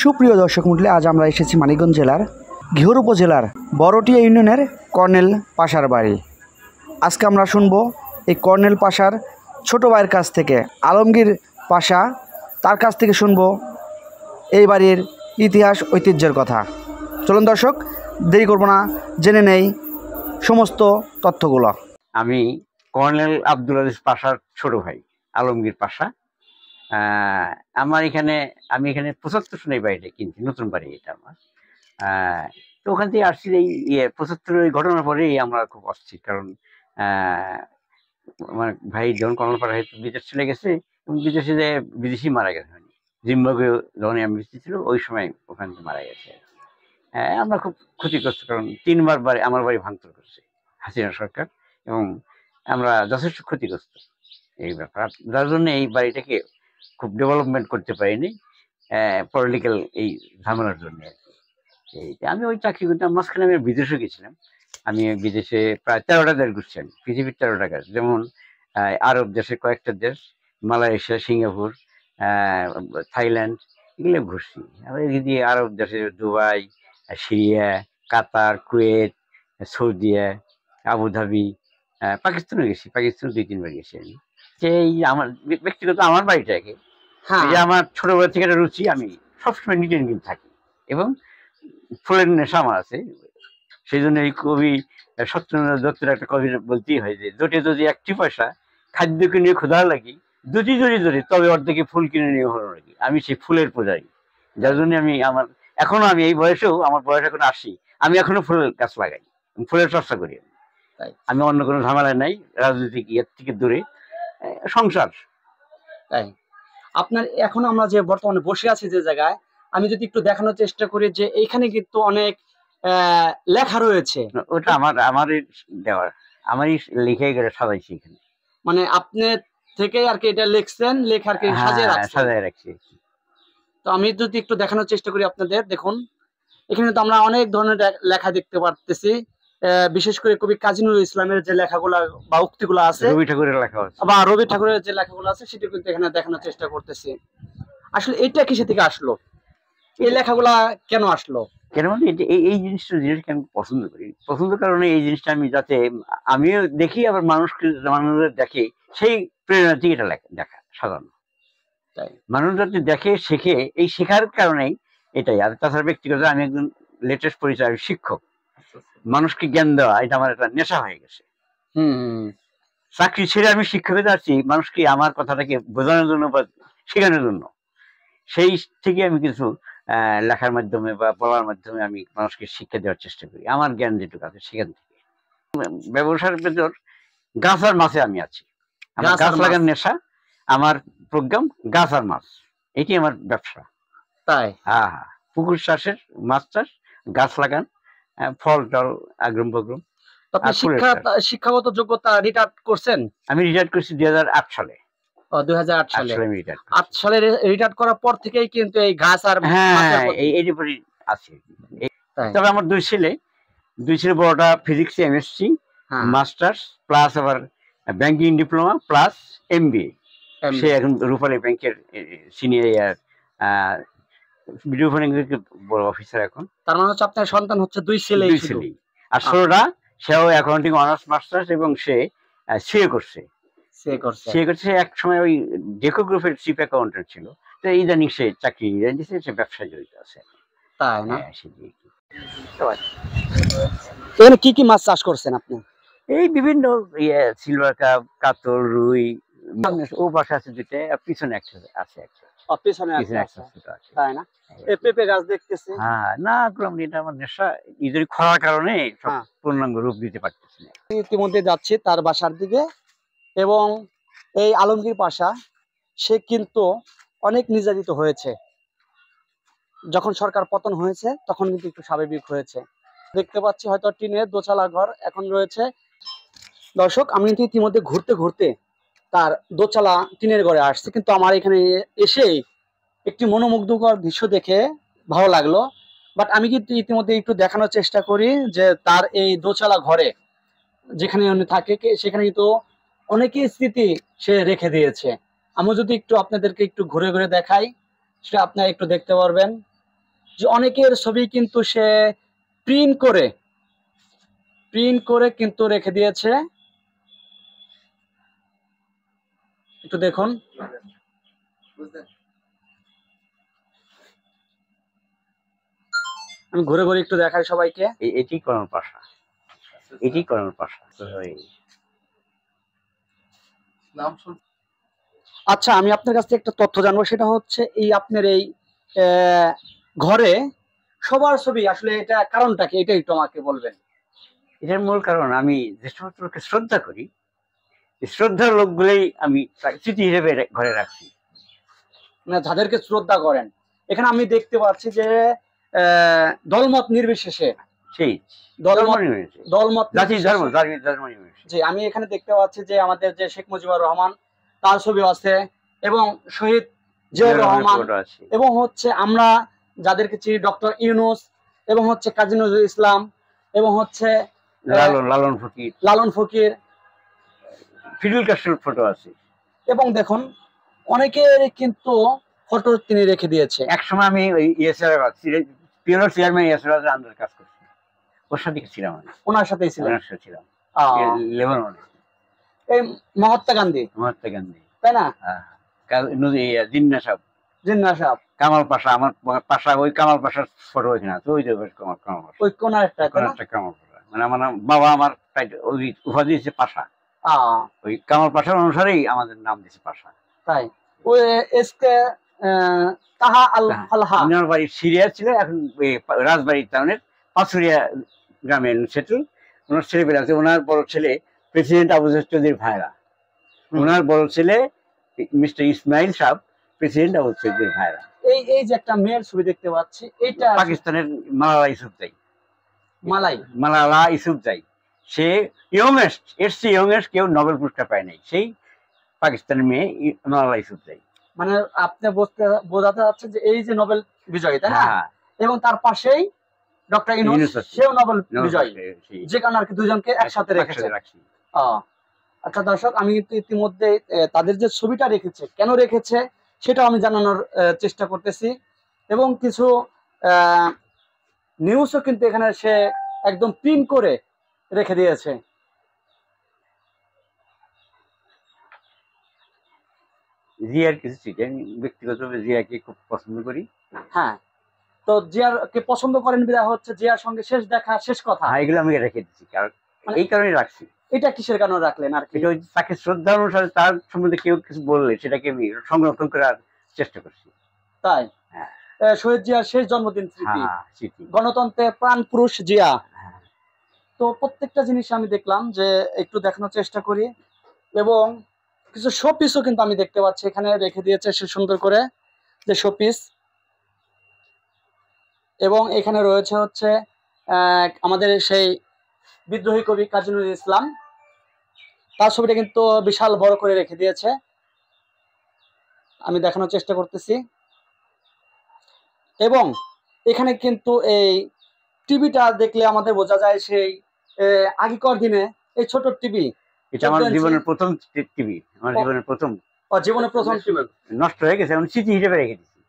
সুপ্রিয় দর্শক মণ্ডলী, আজ আমরা এসেছি মানিকগঞ্জ জেলার ঘিওর উপজেলার বড়টিয়া ইউনিয়নের কর্নেল পাশার বাড়ি। আজকে আমরা শুনবো এই কর্নেল পাশার ছোট ভাইয়ের কাছ থেকে, আলমগীর পাশা, তার কাছ থেকে শুনবো এই বাড়ির ইতিহাস ঐতিহ্যের কথা। চলুন দর্শক, দেরি করবো না, জেনে নেই সমস্ত তথ্যগুলো। আমি কর্নেল আব্দুল আজিজ পাশার ছোট ভাই আলমগীর পাশা। আমার এখানে আমি এখানে 75 সনে বাড়িটা কিনছি, নতুন বাড়ি এটা আমার। তো ওখান থেকে আসছি এই 75 ওই ঘটনার পরেই আমরা খুব অস্থির, কারণ আমার ভাই যখন কর্নেল পাশা বিদেশ চলে গেছে এবং বিদেশে যে বিদেশি মারা গেছে, জিম্বাবুয়ে যখন এমবিসি ছিল ওই সময় ওখান থেকে মারা গেছে। আমরা খুব ক্ষতিগ্রস্ত, কারণ 3বার বাড়ি আমার বাড়ি ভাঙচুর করছে হাসিনা সরকার, এবং আমরা যথেষ্ট ক্ষতিগ্রস্ত এই ব্যাপার, যার জন্য এই বাড়িটাকে খুব ডেভেলপমেন্ট করতে পারিনি পলিটিক্যাল এই ঝামেলার জন্য। আমি ওই চাকরি করতাম, মাঝখানে আমি বিদেশে গেছিলাম। আমি বিদেশে প্রায় 13টা দেশ ঘুরছি, আমি পৃথিবীর 13টা দেশ, যেমন আরব দেশের কয়েকটা দেশ, মালয়েশিয়া, সিঙ্গাপুর, থাইল্যান্ড, এগুলো ঘুরছি। আবার এদিকে আরব দেশে দুবাই, সিরিয়া, কাতার, কুয়েত, সৌদিয়া, আবুধাবি, পাকিস্তানে গেছি, পাকিস্তানে 2-3 বার গেছি আমি। এই আমার ব্যক্তিগত আমার বাড়িটাকে, যে আমার ছোটবেলা থেকে একটা রুচি, আমি সবসময় নিট এন্ড ক্লিন থাকি এবং ফুলের নেশা আমার আছে। সেই জন্য এই কবি সত্যেন্দ্রনাথ দত্তের একটা কবি বলতেই হয় যে, জোটে যদি 1টি পয়সা খাদ্য কিনে ক্ষুধা লাগি, দুটি জড়ি ধরে তবে অর্ধেকে ফুল কিনে নিয়ে হলো নাকি। আমি সেই ফুলের পূজারি, যার জন্য আমি এখনো আমি এই বয়সেও, আমার বয়স এখন 80, আমি এখনো ফুলের গাছ লাগাই, ফুলের চর্চা করি। আমি অন্য কোনো ঝামেলা নাই, রাজনৈতিক ইয়ের থেকে দূরে সংসার। তাই আপনার এখন আমরা যে বর্তমানে বসে আছি যে জায়গায়, আমি যদি একটু দেখানোর চেষ্টা করি যে এইখানে কিন্তু অনেক লেখা রয়েছে। ওটা আমারই দেওয়ার, আমারই লিখে গেলে সাজাইছি এখানে, মানে আপনি থেকে আর কি এটা লিখছেন, লেখার কি সাজিয়ে রাখছি। তো আমি যদি একটু দেখানোর চেষ্টা করি আপনাদের, দেখুন এখানে তো আমরা অনেক ধরনের লেখা দেখতে পারতেছি। বিশেষ করে কবি কাজী নজরুল ইসলামের যে লেখাগুলো বা উক্তিগুলো আছে, রবি ঠাকুরের লেখা আছে, বা রবি ঠাকুরের যে লেখাগুলো আছে, সেটা কিন্তু এখানে দেখানোর চেষ্টা করতেছি। আসলে এটা কিসে থেকে আসলো, এই লেখাগুলা কেন আসলো? কেন মানে এই জিনিসটা আমি পছন্দ করি, কারণে এই জিনিসটা আমি যাতে আমিও দেখি, আবার মানুষদের দেখে, সেই প্রেরণা থেকে এটা দেখা সাধারণ। তাই মানুষ যাতে দেখে, শেখে, এই শেখার কারণেই এটাই। আর তাছাড়া ব্যক্তিগত আমি একজন লেটেস্ট পরিচয়, আমি শিক্ষক। মানুষকে জ্ঞান দেওয়া এটা আমার একটা নেশা হয়ে গেছে। চাকরি ছেড়ে আমি শিক্ষকতা আসছি মানুষকে আমার কথাটাকে বোঝানোর জন্য বা শেখানোর জন্য। সেই থেকে আমি কিছু লেখার মাধ্যমে বা বলার মাধ্যমে আমি মানুষকে শিক্ষা দেওয়ার চেষ্টা করি, আমার জ্ঞান যেটুকু আছে সেখান থেকে। ব্যবসার ভেতর গাছ আর মাছে আমি আছি, আমার গাছ লাগার নেশা, আমার প্রোগ্রাম গাছ আর মাছ, এটি আমার ব্যবসা। তাই পুকুর চাষের, মাছ চাষ, গাছ লাগান, ফল টল, আগ্রম বগ্রম। শিক্ষাগত যোগ্যতা রিটায়ার করছেন? আমি রিটায়ার করছি 2008 সালে। 2008 সালে। 8 সালে রিটায়ার করার পর থেকেই কিন্তু এই গাছ আর এই উপরই আছে। তবে আমার দুই ছেলে, বড়টা ফিজিক্সে এমএসসি মাস্টার্স প্লাস আবার ব্যাংকিং ডিপ্লোমা প্লাস এমবিএ। সে এখন রূপালী ব্যাংকের সিনিয়র ভিডিও বড় অফিসার এখন। তার মানে হচ্ছে আপনার সন্তান হচ্ছে দুই ছেলে। আর 16টা, সেও অ্যাকাউন্টিং অনার্স মাস্টার্স, এবং সে সিএ করছে। এক সময় ওই ডেকো গ্রুপের চিফ অ্যাকাউন্টেন্ট ছিল, তো ইদানিং সে চাকরি দিয়েছে, সে ব্যবসায় জড়িত আছে। তাই না? এখানে কি কি মাছ চাষ করছেন আপনি? এই বিভিন্ন সিলভার কাপ, কাতল, রুই। ও পাশে আছে দুইটা, পিছনে একটা আছে, তাই না? এই পেঁপে গাছ দেখতেছি। না করলাম, এটা আমার নেশা, ইদানিং খরার কারণে পূর্ণাঙ্গ রূপ দিতে পারতেছি না। ইতিমধ্যে যাচ্ছি তার বাসার দিকে, এবং এই আলমগীর পাশা সে কিন্তু অনেক নির্যাতিত হয়েছে। যখন সরকার পতন হয়েছে তখন কিন্তু একটু স্বাভাবিক হয়েছে। দেখতে পাচ্ছি হয়তো টিনের দোতলা ঘর এখন রয়েছে। দর্শক, আমি কিন্তু ইতিমধ্যে ঘুরতে ঘুরতে তার দোতলা টিনের ঘরে আসছি, কিন্তু আমার এখানে এসে একটি মনোমুগ্ধকর দৃশ্য দেখে ভালো লাগলো। বাট আমি কিন্তু ইতিমধ্যে একটু দেখানোর চেষ্টা করি যে তার এই দোতলা ঘরে যেখানে উনি থাকে, সেখানে কিন্তু অনেকই স্মৃতি সে রেখে দিয়েছে। আমি যদি একটু আপনাদেরকে একটু ঘুরে ঘুরে দেখাই, সেটা আপনারা একটু দেখতে পারবেন। যে অনেকের ছবি কিন্তু সে প্রিন্ট করে কিন্তু রেখে দিয়েছে। একটু দেখুন, আমি ঘুরে ঘুরে একটু দেখাই সবাইকে। এটি কর্ণল পাশা, এটি কর্ণল পাশা। আচ্ছা, আমি আপনার কাছ থেকে একটা তথ্য জানবো, সেটা হচ্ছে এই আপনার এই ঘরে সবার ছবি, আসলে এটা কারণটা কি, এটা একটু আমাকে বলবেন। এটার মূল কারণ আমি যে সমস্ত লোককে শ্রদ্ধা করি, এই শ্রদ্ধার লোকগুলোই আমি স্মৃতি হিসেবে ঘরে রাখছি। মানে যাদেরকে শ্রদ্ধা করেন, এখানে আমি দেখতে পাচ্ছি যে দলমত নির্বিশেষে, সেই দলমত জাতি ধর্ম জি, আমি এখানে দেখতে পাচ্ছি যে আমাদের যে শেখ মুজিবুর রহমান তার ছবি আছে, এবং শহীদ জিয়াউর রহমান, এবং হচ্ছে আমরা যাদেরকে চিনি ডক্টর ইউনূস, এবং হচ্ছে কাজী নজরুল ইসলাম, এবং হচ্ছে লালন ফকির, ফিডেল কাস্ট্রোর ফটো আছে। এবং দেখুন অনেকের কিন্তু ফটো তিনি রেখে দিয়েছে। একসময় আমি ওই পিওর চেয়ারম্যান ইয়াসের আন্ডার কাজ করছি, ওর সাথে ছিলাম, ওনার সাথেই ছিলাম। লেবাননে। এই মহাত্মা গান্ধী, তাই না? জিন্না সাহেব, কামাল পাশা, আমার পাশা, ওই কামাল পাশার ফটো ওইখানে আছে, ওই কামাল পাশা, ওই কোনার একটা কামাল পাশা। মানে আমার বাবা আমার উপাধি দিয়েছে পাশা, ওই কামাল পাশার অনুসারেই আমাদের নাম দিয়েছে পাশা। তাই ওই এসকে তাহা আল ফালহা, ওনার বাড়ি সিরিয়া ছিল, এখন রাজবাড়ির টাউনের পাথুরিয়া গ্রামে সেটেল। ওনার ছেলেপেলে আছে, ওনার বড় ছেলে প্রেসিডেন্ট আবু জাহেদ চৌধুরীর ভাইরা, ওনার বড় ছেলে মিস্টার ইসমাইল সাহেব প্রেসিডেন্ট আবু চৌধুরীর ভাইরা। এই যে একটা মেয়ের ছবি দেখতে পাচ্ছি, এটা পাকিস্তানের মালালা ইউসুফজাই, মালালা ইউসুফজাই। সে ইয়ংয়েস্ট, এর চেয়ে ইয়ংয়েস্ট কেউ নোবেল পুরস্কার পায় নাই, সেই পাকিস্তানের মেয়ে মালালা ইউসুফজাই। মানে আপনি বোঝাতে যাচ্ছেন যে এই যে নোবেল বিজয়ী, তাই না? এবং তার পাশেই ডক্টর ইউনূস, সেও নোবেল বিজয়ী, যে কারণে আর কি দুজনকে একসাথে রেখেছে। আচ্ছা দর্শক, আমি কিন্তু ইতিমধ্যে তাদের যে ছবিটা রেখেছে, কেন রেখেছে সেটাও আমি জানানোর চেষ্টা করতেছি, এবং কিছু নিউজও কিন্তু এখানে সে একদম প্রিন্ট করে রেখে দিয়েছে। জিয়ার কিছু চিঠি, আমি ব্যক্তিগতভাবে জিয়াকে খুব পছন্দ করি। হ্যাঁ, তো জিয়ার কে পছন্দ করেন বিধায় হচ্ছে জিয়ার সঙ্গে শেষ দেখা, শেষ কথা, এগুলো আমি রেখে দিচ্ছি, কারণ এই কারণে রাখছি। এটা কিসের কারণে রাখলেন? আর কি তাকে শ্রদ্ধা অনুসারে তার সম্বন্ধে কেউ কিছু বললে সেটাকে আমি সংরক্ষণ করার চেষ্টা করছি। তাই শহীদ জিয়ার শেষ জন্মদিন স্মৃতি, গণতন্ত্রের প্রাণ পুরুষ জিয়া। তো প্রত্যেকটা জিনিস আমি দেখলাম যে একটু দেখানোর চেষ্টা করি, এবং কিছু শোপিসও কিন্তু আমি দেখতে পাচ্ছি এখানে রেখে দিয়েছে সে সুন্দর করে, যে শোপিস। এবং এখানে রয়েছে হচ্ছে আমাদের সেই বিদ্রোহী কবি কাজী নজরুল ইসলাম, তার ছবিটা কিন্তু বিশাল বড় করে রেখে দিয়েছে, আমি দেখানোর চেষ্টা করতেছি। এবং এখানে কিন্তু এই টিভিটা দেখলে আমাদের বোঝা যায় সেই আগেকার দিনে এই ছোট টিভি, এটা আমার জীবনের প্রথম টিভি, আমার জীবনের প্রথম টিভি নষ্ট হয়ে গেছে, আমি স্মৃতি হিসেবে রেখে দিচ্ছি।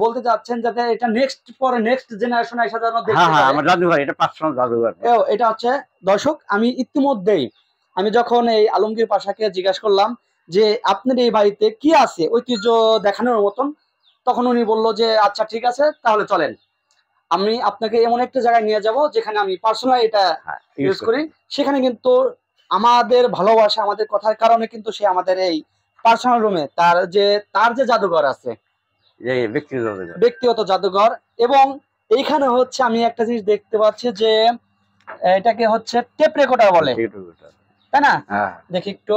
বলতে যাচ্ছেন যাতে এটা নেক্সট জেনারেশন এসে যেন দেখতে পারে। হ্যাঁ, আমার জাদুঘর, এটা 500 জাদুঘর। এটা হচ্ছে দর্শক, আমি ইতিমধ্যেই আমি যখন এই আলমগীর পাশাকে জিজ্ঞাসা করলাম যে আপনার এই বাড়িতে কি আছে ঐতিহ্য দেখানোর মতন, তখন উনি বলল যে আচ্ছা ঠিক আছে, তাহলে চলেন আমি আপনাকে এমন একটা জায়গায় নিয়ে যাব যেখানে আমি পার্সোনাল এটা ইউজ করি। সেখানে কিন্তু আমাদের ভালোবাসা, আমাদের কথার কারণে কিন্তু সে আমাদের এই পার্সোনাল রুমে তার যে জাদুঘর আছে, ব্যক্তিগত জাদুঘর। এবং এইখানে হচ্ছে আমি একটা জিনিস দেখতে পাচ্ছি যে এটাকে হচ্ছে টেপ রেকর্ডার বলে, তাই না? দেখি একটু,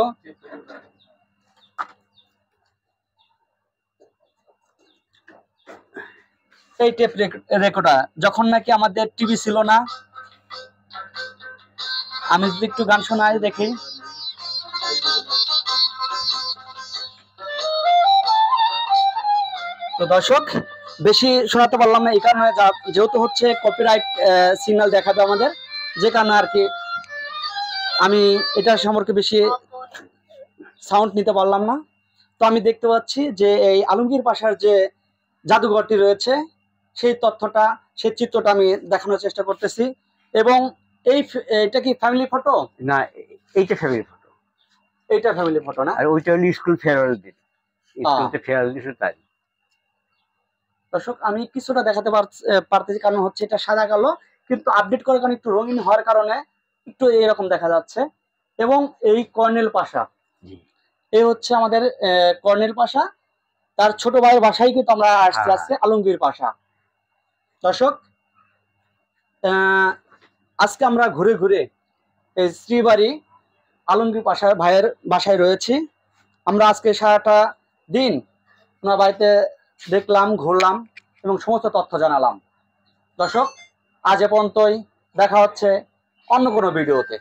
এই টেপ রেকর্ডার, যখন নাকি আমাদের টিভি ছিল না, আমি যদি একটু গান শোনাই দেখি। তো দর্শক, বেশি শোনাতে পারলাম না এই কারণে, যেহেতু হচ্ছে কপিরাইট সিগন্যাল দেখাবে আমাদের, যে কারণে আর কি আমি এটা সম্পর্কে বেশি সাউন্ড নিতে পারলাম না। তো আমি দেখতে পাচ্ছি যে এই আলমগীর পাশার যে জাদুঘরটি রয়েছে, সেই তথ্যটা, সেই চিত্রটা আমি দেখানোর চেষ্টা করতেছি। এবং এটা কি ফ্যামিলি ফটো? না, এইটা ফ্যামিলি ফটো। এইটা ফ্যামিলি ফটো না? আর ওইটা হলো স্কুল ফেয়ারওয়েল দিন, স্কুলতে ফেয়ারওয়েল দিছিল তাই। দর্শক আমি কিছুটা দেখাতে পারতেছি, কারণ হচ্ছে এটা সাদা কালো, কিন্তু আপডেট করার কারণে একটু রঙিন হওয়ার কারণে একটু এরকম দেখা যাচ্ছে। এবং এই কর্নেল পাশা, এই হচ্ছে আমাদের কর্নেল পাশা, তার ছোট ভাইয়ের বাসায় কিন্তু আমরা আসতে আসছে আলমগীর পাশা। দর্শক আজকে আমরা ঘুরে ঘুরে এই শ্রীবাড়ি আলমগীর পাশার ভাইয়ের বাসায় রয়েছি। আমরা আজকে সারাটা দিন ওনার বাড়িতে দেখলাম, ঘুরলাম এবং সমস্ত তথ্য জানালাম। দর্শক আজ এ পর্যন্তই, দেখা হচ্ছে অন্য কোনো ভিডিওতে।